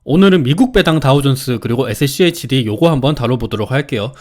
오늘은 미국 배당 다우존스 그리고 SCHD 요거 한번 다뤄보도록 할게요.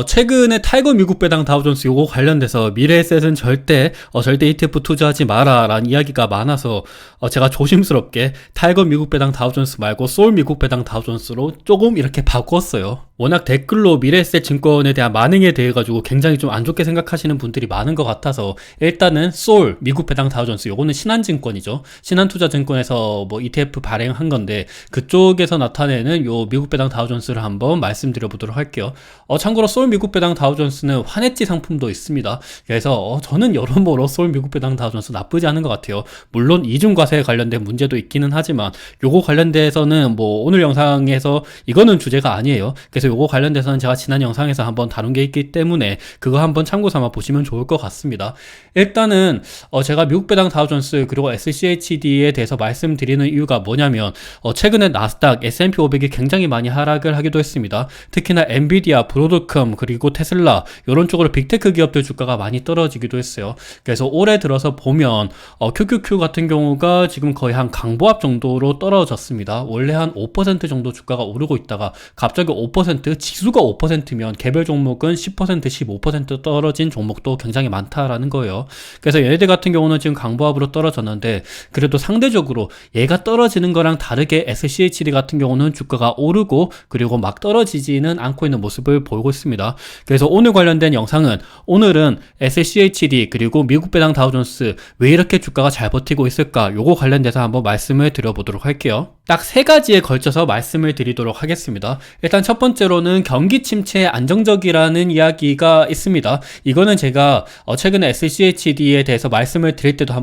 최근에 타이거 미국 배당 다우존스 요거 관련돼서 미래에셋은 절대 ETF 투자하지 마라 라는 이야기가 많아서 제가 조심스럽게 타이거 미국 배당 다우존스 말고 소울 미국 배당 다우존스로 조금 이렇게 바꿨어요. 워낙 댓글로 미래에셋 증권에 대한 만행에 대해 가지고 굉장히 좀 안 좋게 생각하시는 분들이 많은 것 같아서 일단은 소울 미국 배당 다우존스 요거는 신한증권이죠. 신한투자증권에서 뭐 ETF 발행한 건데 그쪽에서 나타내는 요 미국 배당 다우존스를 한번 말씀드려 보도록 할게요. 참고로 소울 미국 배당 다우존스는 환해지 상품도 있습니다. 그래서 저는 여러모로 소울 미국 배당 다우존스 나쁘지 않은 것 같아요. 물론 이중과세에 관련된 문제도 있기는 하지만 요거 관련돼서는 뭐 오늘 영상에서 이거는 주제가 아니에요. 그래서 요거 관련돼서는 제가 지난 영상에서 한번 다룬 게 있기 때문에 그거 한번 참고 삼아 보시면 좋을 것 같습니다. 일단은 제가 미국 배당 다우존스 그리고 SCHD에 대해서 말씀드리는 이유가 뭐냐면 최근에 나스닥, S&P 500이 굉장히 많이 하락을 하기도 했습니다. 특히나 엔비디아, 브로드컴 그리고 테슬라 이런 쪽으로 빅테크 기업들 주가가 많이 떨어지기도 했어요. 그래서 올해 들어서 보면 QQQ 같은 경우가 지금 거의 한 강보합 정도로 떨어졌습니다. 원래 한 5% 정도 주가가 오르고 있다가 갑자기 5%, 지수가 5%면 개별 종목은 10%, 15% 떨어진 종목도 굉장히 많다라는 거예요. 그래서 얘네들 같은 경우는 지금 강보합으로 떨어졌는데 그래도 상대적으로 얘가 떨어지는 거랑 다르게 SCHD 같은 경우는 주가가 오르고 그리고 막 떨어지지는 않고 있는 모습을 보이고 있습니다. 그래서 오늘 관련된 영상은 오늘은 SCHD 그리고 미국 배당 다우존스 왜 이렇게 주가가 잘 버티고 있을까 요거 관련돼서 한번 말씀을 드려보도록 할게요. 딱 세 가지에 걸쳐서 말씀을 드리도록 하겠습니다. 일단 첫 번째로는 경기 침체 안정적이라는 이야기가 있습니다. 이거는 제가 최근에 SCHD에 대해서 말씀을 드릴 때도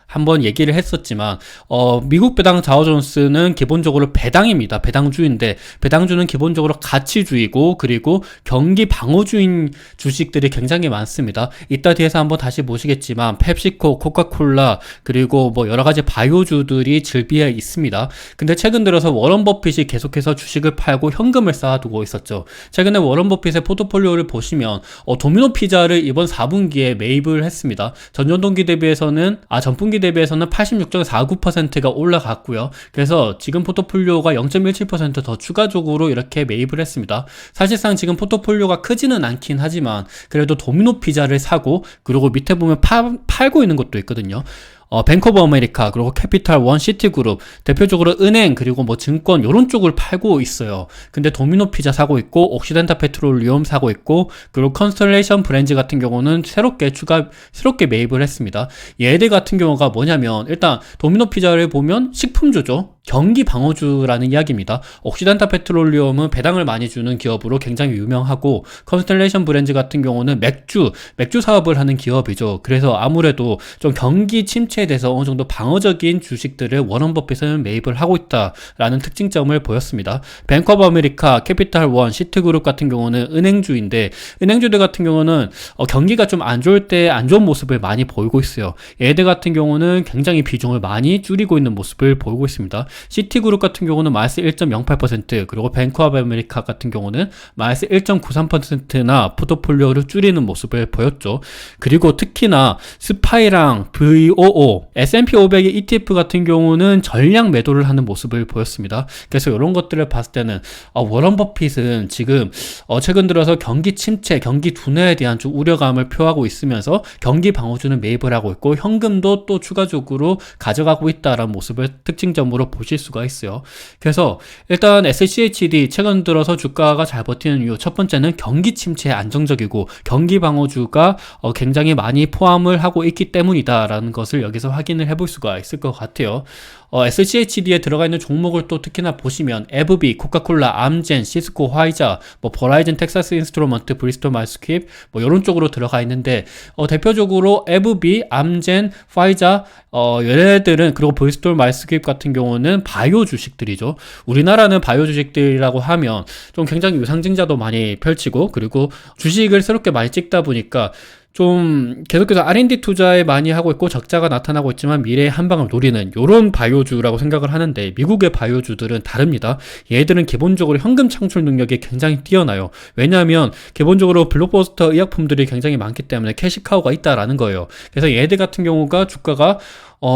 한번 얘기를 했었지만 미국 배당 다우존스는 기본적으로 배당입니다. 배당주인데 배당주는 기본적으로 가치주이고 그리고 경기 방어주인 주식들이 굉장히 많습니다. 이따 뒤에서 한번 다시 보시겠지만 펩시코, 코카콜라 그리고 뭐 여러가지 바이오주들이 즐비해 있습니다. 근데 최근 들어서 워런 버핏이 계속해서 주식을 팔고 현금을 쌓아두고 있었죠. 최근에 워런 버핏의 포트폴리오를 보시면 도미노 피자를 이번 4분기에 매입을 했습니다. 전분기 대비해서는 86.49%가 올라갔고요. 그래서 지금 포트폴리오가 0.17% 더 추가적으로 이렇게 매입을 했습니다. 사실상 지금 포트폴리오가 크지는 않긴 하지만 그래도 도미노 피자를 사고 그리고 밑에 보면 팔고 있는 것도 있거든요. 뱅크 오브 아메리카 그리고 캐피탈 원, 시티그룹 대표적으로 은행 그리고 뭐 증권 요런 쪽을 팔고 있어요. 근데 도미노 피자 사고 있고 옥시덴탈 페트롤리움 사고 있고 그리고 컨스텔레이션 브랜드 같은 경우는 새롭게 매입을 했습니다. 얘들 같은 경우가 뭐냐면 일단 도미노 피자를 보면 식품주죠. 경기 방어주라는 이야기입니다. 옥시덴탈 페트롤리움은 배당을 많이 주는 기업으로 굉장히 유명하고 컨스텔레이션 브랜드 같은 경우는 맥주 사업을 하는 기업이죠. 그래서 아무래도 좀 경기 침체에 대해서 어느 정도 방어적인 주식들을 워런 버핏은 매입을 하고 있다라는 특징점을 보였습니다. 뱅크 오브 아메리카, 캐피탈 원, 시티그룹 같은 경우는 은행주인데 은행주들 같은 경우는 경기가 좀 안 좋을 때 안 좋은 모습을 많이 보이고 있어요. 얘들 같은 경우는 굉장히 비중을 많이 줄이고 있는 모습을 보이고 있습니다. 시티그룹 같은 경우는 마이너스 1.08% 그리고 뱅크 오브 아메리카 같은 경우는 마이너스 1.93%나 포트폴리오를 줄이는 모습을 보였죠. 그리고 특히나 스파이랑 VOO, S&P 500의 ETF 같은 경우는 전량 매도를 하는 모습을 보였습니다. 그래서 이런 것들을 봤을 때는 워런 버핏은 지금 최근 들어서 경기 침체, 경기 둔화에 대한 좀 우려감을 표하고 있으면서 경기 방어주는 매입을 하고 있고 현금도 또 추가적으로 가져가고 있다라는 모습을 특징점으로 보실 수가 있어요. 그래서 일단 SCHD 최근 들어서 주가가 잘 버티는 이유 첫 번째는 경기 침체에 안정적이고 경기 방어주가 굉장히 많이 포함을 하고 있기 때문이다라는 것을 여기서 확인을 해볼 수가 있을 것 같아요. SCHD에 들어가 있는 종목을 또 특히나 보시면 에브비, 코카콜라, 암젠, 시스코, 화이자, 뭐 버라이즌, 텍사스 인스트루먼트, 브리스톨 마스퀴 뭐 이런 쪽으로 들어가 있는데 대표적으로 에브비, 암젠, 화이자 얘네들은 그리고 브리스톨 마스퀴 같은 경우는 바이오 주식들이죠. 우리나라는 바이오 주식들이라고 하면 좀 굉장히 유상증자도 많이 펼치고 그리고 주식을 새롭게 많이 찍다 보니까 좀 계속해서 R&D 투자에 많이 하고 있고 적자가 나타나고 있지만 미래의 한방을 노리는 요런 바이오주라고 생각을 하는데 미국의 바이오주들은 다릅니다. 얘들은 기본적으로 현금 창출 능력이 굉장히 뛰어나요. 왜냐하면 기본적으로 블록버스터 의약품들이 굉장히 많기 때문에 캐시카우가 있다라는 거예요. 그래서 얘들 같은 경우가 주가가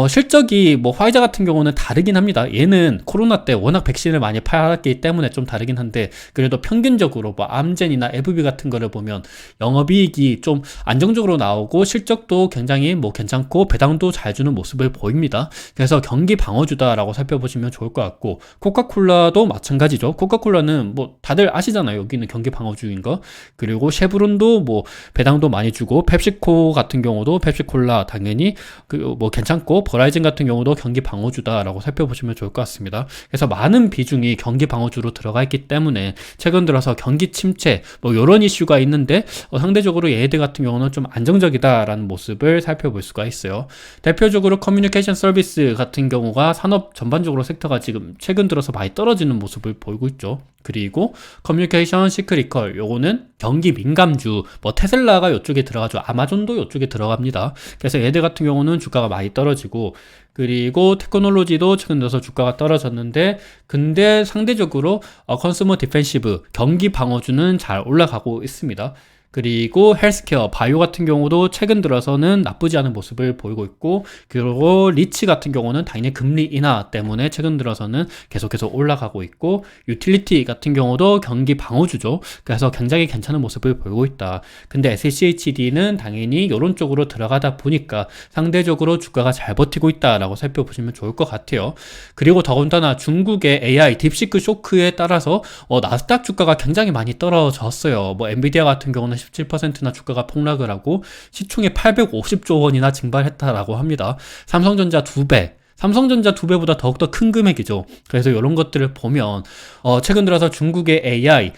실적이 뭐 화이자 같은 경우는 다르긴 합니다. 얘는 코로나 때 워낙 백신을 많이 팔았기 때문에 좀 다르긴 한데, 그래도 평균적으로 뭐 암젠이나 에브비 같은 거를 보면 영업이익이 좀 안정적으로 나오고 실적도 굉장히 뭐 괜찮고 배당도 잘 주는 모습을 보입니다. 그래서 경기 방어주다라고 살펴보시면 좋을 것 같고, 코카콜라도 마찬가지죠. 코카콜라는 뭐 다들 아시잖아요. 여기는 경기 방어주인 거. 그리고 쉐브론도 뭐 배당도 많이 주고, 펩시코 같은 경우도 펩시콜라 당연히 그 뭐 괜찮고, 버라이즌 같은 경우도 경기 방어주다라고 살펴보시면 좋을 것 같습니다. 그래서 많은 비중이 경기 방어주로 들어가 있기 때문에 최근 들어서 경기 침체 뭐 이런 이슈가 있는데 상대적으로 얘네들 같은 경우는 좀 안정적이다라는 모습을 살펴볼 수가 있어요. 대표적으로 커뮤니케이션 서비스 같은 경우가 산업 전반적으로 섹터가 지금 최근 들어서 많이 떨어지는 모습을 보이고 있죠. 그리고 커뮤니케이션 시크릿컬, 요거는 경기 민감주, 뭐 테슬라가 이쪽에 들어가죠. 아마존도 이쪽에 들어갑니다. 그래서 얘들 같은 경우는 주가가 많이 떨어지고, 그리고 테크놀로지도 최근 들어서 주가가 떨어졌는데, 근데 상대적으로 컨슈머 디펜시브, 경기 방어주는 잘 올라가고 있습니다. 그리고 헬스케어, 바이오 같은 경우도 최근 들어서는 나쁘지 않은 모습을 보이고 있고, 그리고 리치 같은 경우는 당연히 금리 인하 때문에 최근 들어서는 계속해서 올라가고 있고, 유틸리티 같은 경우도 경기 방어주죠. 그래서 굉장히 괜찮은 모습을 보이고 있다. 근데 SCHD는 당연히 이런 쪽으로 들어가다 보니까 상대적으로 주가가 잘 버티고 있다라고 살펴보시면 좋을 것 같아요. 그리고 더군다나 중국의 AI 딥시크 쇼크에 따라서 나스닥 주가가 굉장히 많이 떨어졌어요. 뭐 엔비디아 같은 경우는 17%나 주가가 폭락을 하고 시총이 850조 원이나 증발했다라고 합니다. 삼성전자 2배. 삼성전자 2배보다 더욱더 큰 금액이죠. 그래서 이런 것들을 보면 최근 들어서 중국의 AI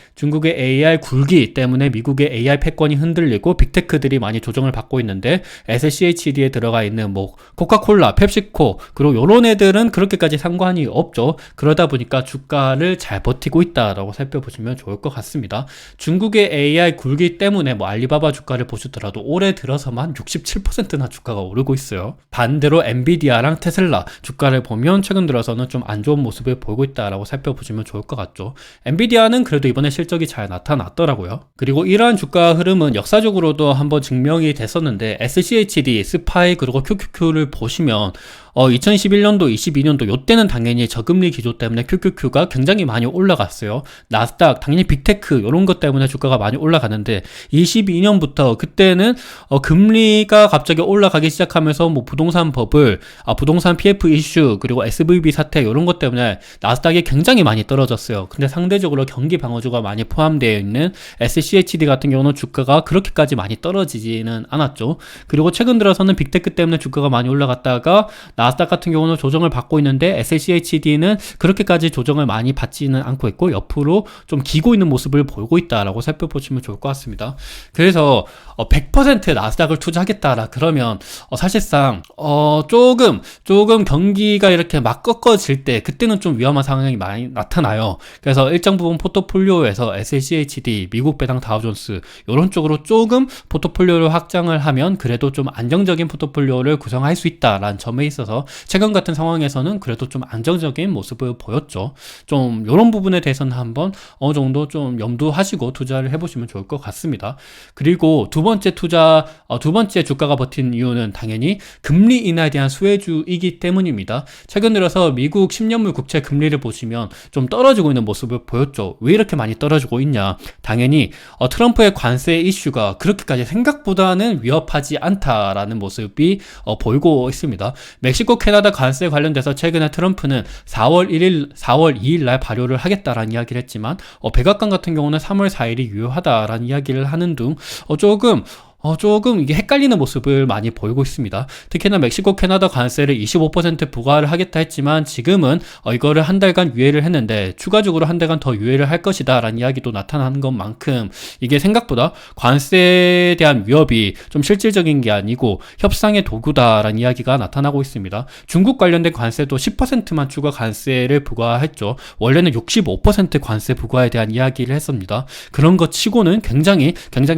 굴기 때문에 미국의 AI 패권이 흔들리고 빅테크들이 많이 조정을 받고 있는데, SCHD에 들어가 있는 뭐 코카콜라, 펩시코, 그리고 이런 애들은 그렇게까지 상관이 없죠. 그러다 보니까 주가를 잘 버티고 있다라고 살펴보시면 좋을 것 같습니다. 중국의 AI 굴기 때문에 뭐 알리바바 주가를 보시더라도 올해 들어서만 67%나 주가가 오르고 있어요. 반대로 엔비디아랑 테슬라 주가를 보면 최근 들어서는 좀 안 좋은 모습을 보이고 있다라고 살펴보시면 좋을 것 같죠. 엔비디아는 그래도 이번에 실적이 잘 나타났더라고요. 그리고 이러한 주가 흐름은 역사적으로도 한번 증명이 됐었는데, SCHD, 스파이, 그리고 QQQ를 보시면 2021년도, 22년도 요때는 당연히 저금리 기조 때문에 QQQ가 굉장히 많이 올라갔어요. 나스닥, 당연히 빅테크 이런 것 때문에 주가가 많이 올라가는데, 22년부터 그때는 금리가 갑자기 올라가기 시작하면서 뭐 부동산 버블, 부동산 PF 이슈, 그리고 SVB 사태 이런 것 때문에 나스닥이 굉장히 많이 떨어졌어요. 근데 상대적으로 경기 방어주가 많이 포함되어 있는 SCHD 같은 경우는 주가가 그렇게까지 많이 떨어지지는 않았죠. 그리고 최근 들어서는 빅테크 때문에 주가가 많이 올라갔다가 나스닥 같은 경우는 조정을 받고 있는데, SCHD는 그렇게까지 조정을 많이 받지는 않고 있고 옆으로 좀 기고 있는 모습을 보이고 있다라고 살펴보시면 좋을 것 같습니다. 그래서 100% 나스닥을 투자하겠다라 그러면 사실상 조금 경기가 이렇게 막 꺾어질 때 그때는 좀 위험한 상황이 많이 나타나요. 그래서 일정 부분 포트폴리오에서 SCHD, 미국 배당 다우존스 이런 쪽으로 조금 포트폴리오를 확장을 하면 그래도 좀 안정적인 포트폴리오를 구성할 수 있다라는 점에 있어서 최근 같은 상황에서는 그래도 좀 안정적인 모습을 보였죠. 좀 이런 부분에 대해서는 한번 어느 정도 좀 염두하시고 투자를 해보시면 좋을 것 같습니다. 그리고 두 번째 주가가 버틴 이유는 당연히 금리 인하에 대한 수혜주이기 때문입니다. 최근 들어서 미국 10년물 국채 금리를 보시면 좀 떨어지고 있는 모습을 보였죠. 왜 이렇게 많이 떨어지고 있냐? 당연히 트럼프의 관세 이슈가 그렇게까지 생각보다는 위협하지 않다라는 모습이 보이고 있습니다. 멕시코 캐나다 관세 관련돼서 최근에 트럼프는 4월 2일 날 발효를 하겠다라는 이야기를 했지만, 백악관 같은 경우는 3월 4일이 유효하다라는 이야기를 하는 등 조금 이게 헷갈리는 모습을 많이 보이고 있습니다. 특히나 멕시코 캐나다 관세를 25% 부과를 하겠다 했지만 지금은 이거를 한 달간 유예를 했는데 추가적으로 한 달간 더 유예를 할 것이다 라는 이야기도 나타나는 것만큼 이게 생각보다 관세에 대한 위협이 좀 실질적인 게 아니고 협상의 도구다 라는 이야기가 나타나고 있습니다. 중국 관련된 관세도 10%만 추가 관세를 부과했죠. 원래는 65% 관세 부과에 대한 이야기를 했습니다. 그런 것 치고는 굉장히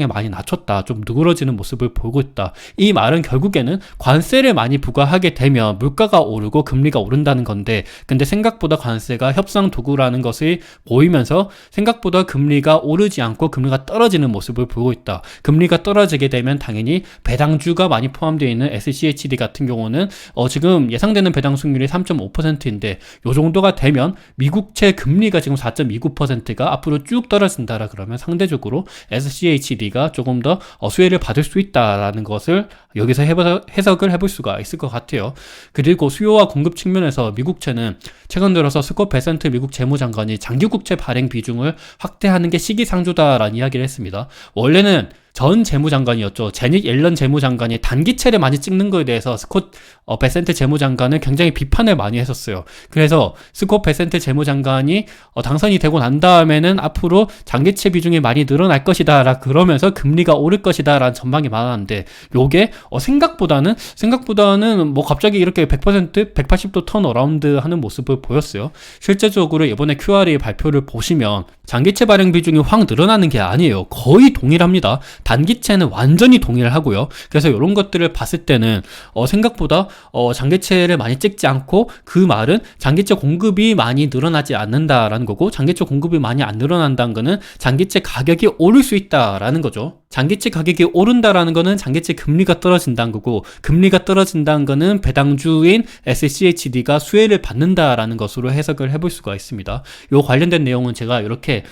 많이 낮췄다. 좀 누그러진 떨어지는 모습을 보이고 있다. 이 말은 결국에는 관세를 많이 부과하게 되면 물가가 오르고 금리가 오른다는 건데, 근데 생각보다 관세가 협상 도구라는 것이 보이면서 생각보다 금리가 오르지 않고 금리가 떨어지는 모습을 보이고 있다. 금리가 떨어지게 되면 당연히 배당주가 많이 포함되어 있는 SCHD 같은 경우는 지금 예상되는 배당 수익률이 3.5%인데 요 정도가 되면 미국채 금리가 지금 4.29%가 앞으로 쭉 떨어진다라 그러면 상대적으로 SCHD가 조금 더 수혜를 받을 수 있다라는 것을 여기서 해석을 해볼 수가 있을 것 같아요. 그리고 수요와 공급 측면에서 미국채는 최근 들어서 스콧 베센트 미국 재무장관이 장기국채 발행 비중을 확대하는 게 시기상조다라는 이야기를 했습니다. 원래는 전 재무장관이었죠. 제닛 옐런 재무장관이 단기채를 많이 찍는 거에 대해서 스콧 베센트 재무장관은 굉장히 비판을 많이 했었어요. 그래서 스콧 베센트 재무장관이 당선이 되고 난 다음에는 앞으로 장기채 비중이 많이 늘어날 것이다 라 그러면서 금리가 오를 것이다 라는 전망이 많았는데, 요게 생각보다는 뭐 갑자기 이렇게 100% 180도 턴 어라운드 하는 모습을 보였어요. 실제적으로 이번에 QRA 발표를 보시면 장기채 발행 비중이 확 늘어나는 게 아니에요. 거의 동일합니다. 단기채는 완전히 동일하고요. 그래서 이런 것들을 봤을 때는 생각보다 장기채를 많이 찍지 않고, 그 말은 장기채 공급이 많이 늘어나지 않는다라는 거고, 장기채 공급이 많이 안 늘어난다는 거는 장기채 가격이 오를 수 있다라는 거죠. 장기채 가격이 오른다라는 거는 장기채 금리가 떨어진다는 거고, 금리가 떨어진다는 거는 배당주인 SCHD가 수혜를 받는다라는 것으로 해석을 해볼 수가 있습니다. 요 관련된 내용은 제가 이렇게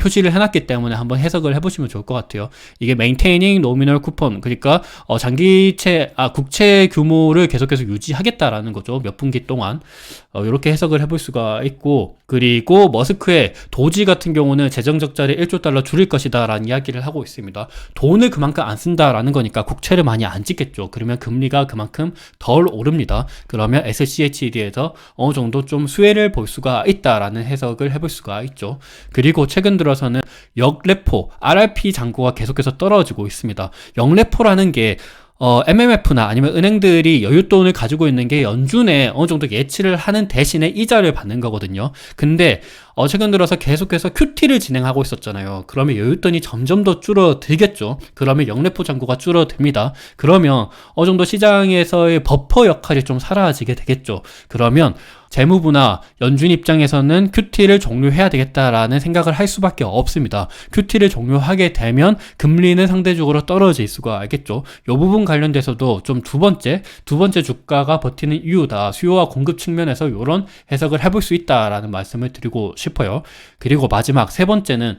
표시를 해놨기 때문에 한번 해석을 해보시면 좋을 것 같아요. 이게 maintaining nominal coupon, 그러니까 국채 규모를 계속해서 유지하겠다라는 거죠. 몇 분기 동안 이렇게 해석을 해볼 수가 있고, 그리고 머스크의 도지 같은 경우는 재정 적자를 1조 달러 줄일 것이다 라는 이야기를 하고 있습니다. 돈을 그만큼 안 쓴다라는 거니까 국채를 많이 안 찍겠죠. 그러면 금리가 그만큼 덜 오릅니다. 그러면 SCHD에서 어느 정도 좀 수혜를 볼 수가 있다라는 해석을 해볼 수가 있죠. 그리고 최근 들어서는 역레포, RRP 잔고가 계속해서 떨어지고 있습니다. 역레포라는 게 MMF나 아니면 은행들이 여윳돈을 가지고 있는 게 연준에 어느 정도 예치를 하는 대신에 이자를 받는 거거든요. 근데 최근 들어서 계속해서 QT를 진행하고 있었잖아요. 그러면 여윳돈이 점점 더 줄어들겠죠. 그러면 역레포 잔고가 줄어듭니다. 그러면 어느 정도 시장에서의 버퍼 역할이 좀 사라지게 되겠죠. 그러면 재무부나 연준 입장에서는 QT를 종료해야 되겠다라는 생각을 할 수밖에 없습니다. QT를 종료하게 되면 금리는 상대적으로 떨어질 수가 있겠죠. 이 부분 관련돼서도 좀 두 번째 주가가 버티는 이유다. 수요와 공급 측면에서 이런 해석을 해볼 수 있다라는 말씀을 드리고 싶어요. 그리고 마지막 세 번째는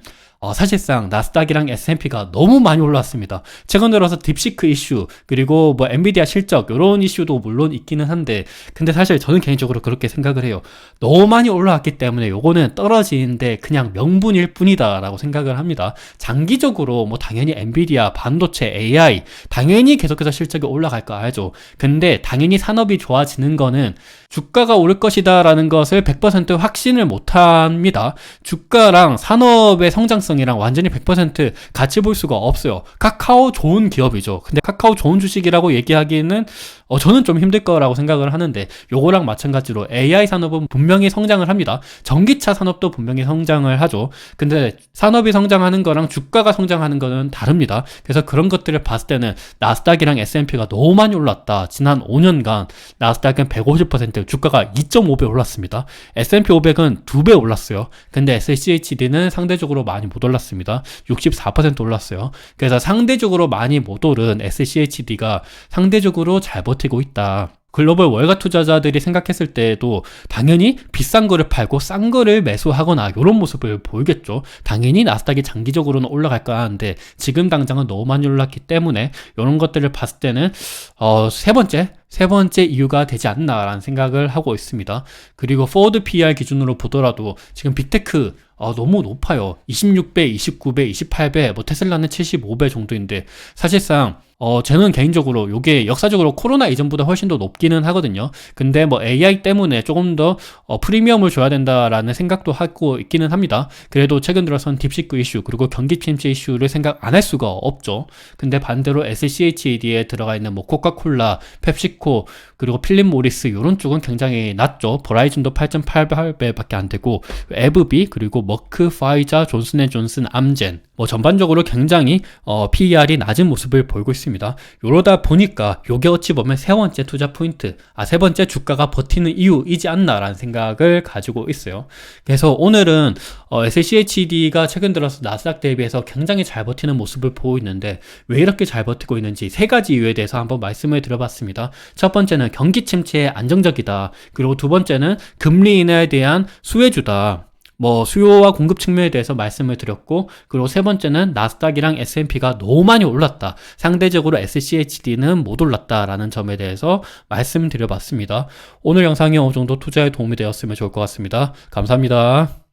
사실상 나스닥이랑 S&P가 너무 많이 올랐습니다. 최근 들어서 딥시크 이슈, 그리고 뭐 엔비디아 실적, 이런 이슈도 물론 있기는 한데, 근데 사실 저는 개인적으로 그렇게 생각을 해요. 너무 많이 올라왔기 때문에 요거는 떨어지는데 그냥 명분일 뿐이다 라고 생각을 합니다. 장기적으로 뭐 당연히 엔비디아, 반도체, AI 당연히 계속해서 실적이 올라갈 거 알죠. 근데 당연히 산업이 좋아지는 거는 주가가 오를 것이다 라는 것을 100% 확신을 못 합니다. 주가랑 산업의 성장성이랑 완전히 100% 같이 볼 수가 없어요. 카카오 좋은 기업이죠. 근데 카카오 좋은 주식이라고 얘기하기에는 저는 좀 힘들 거라고 생각을 하는데, 요거랑 마찬가지로 AI 산업은 분명히 성장을 합니다. 전기차 산업도 분명히 성장을 하죠. 근데 산업이 성장하는 거랑 주가가 성장하는 거는 다릅니다. 그래서 그런 것들을 봤을 때는 나스닥이랑 S&P가 너무 많이 올랐다. 지난 5년간 나스닥은 150%, 주가가 2.5배 올랐습니다. S&P 500은 2배 올랐어요. 근데 SCHD는 상대적으로 많이 못 올랐습니다. 64% 올랐어요. 그래서 상대적으로 많이 못 오른 SCHD가 상대적으로 잘 버티고 있다. 글로벌 월가 투자자들이 생각했을 때에도 당연히 비싼 거를 팔고 싼 거를 매수하거나 이런 모습을 보이겠죠. 당연히 나스닥이 장기적으로는 올라갈까 하는데 지금 당장은 너무 많이 올랐기 때문에 이런 것들을 봤을 때는 세 번째 이유가 되지 않나라는 생각을 하고 있습니다. 그리고 포워드 PER 기준으로 보더라도 지금 빅테크 너무 높아요. 26배, 29배, 28배, 뭐 테슬라는 75배 정도인데, 사실상 저는 개인적으로 요게 역사적으로 코로나 이전보다 훨씬 더 높기는 하거든요. 근데 뭐 AI 때문에 조금 더 프리미엄을 줘야 된다라는 생각도 하고 있기는 합니다. 그래도 최근 들어선 딥시크 이슈 그리고 경기 침체 이슈를 생각 안 할 수가 없죠. 근데 반대로 SCHED에 들어가 있는 뭐 코카콜라, 펩시코 그리고 필립 모리스 이런 쪽은 굉장히 낮죠. 버라이즌도 8.8배밖에 안 되고 에브비 그리고 머크, 파이자, 존슨앤존슨, 암젠 뭐 전반적으로 굉장히 PER이 낮은 모습을 보이고 있습니다. 이러다 보니까 요게 어찌 보면 세 번째 투자 포인트, 세 번째 주가가 버티는 이유이지 않나라는 생각을 가지고 있어요. 그래서 오늘은 SCHD가 최근 들어서 나스닥 대비해서 굉장히 잘 버티는 모습을 보이고 있는데 왜 이렇게 잘 버티고 있는지 세 가지 이유에 대해서 한번 말씀을 드려봤습니다. 첫 번째는 경기 침체에 안정적이다. 그리고 두 번째는 금리 인하에 대한 수혜주다. 뭐 수요와 공급 측면에 대해서 말씀을 드렸고, 그리고 세 번째는 나스닥이랑 S&P가 너무 많이 올랐다. 상대적으로 SCHD는 못 올랐다라는 점에 대해서 말씀드려봤습니다. 오늘 영상이 어느 정도 투자에 도움이 되었으면 좋을 것 같습니다. 감사합니다.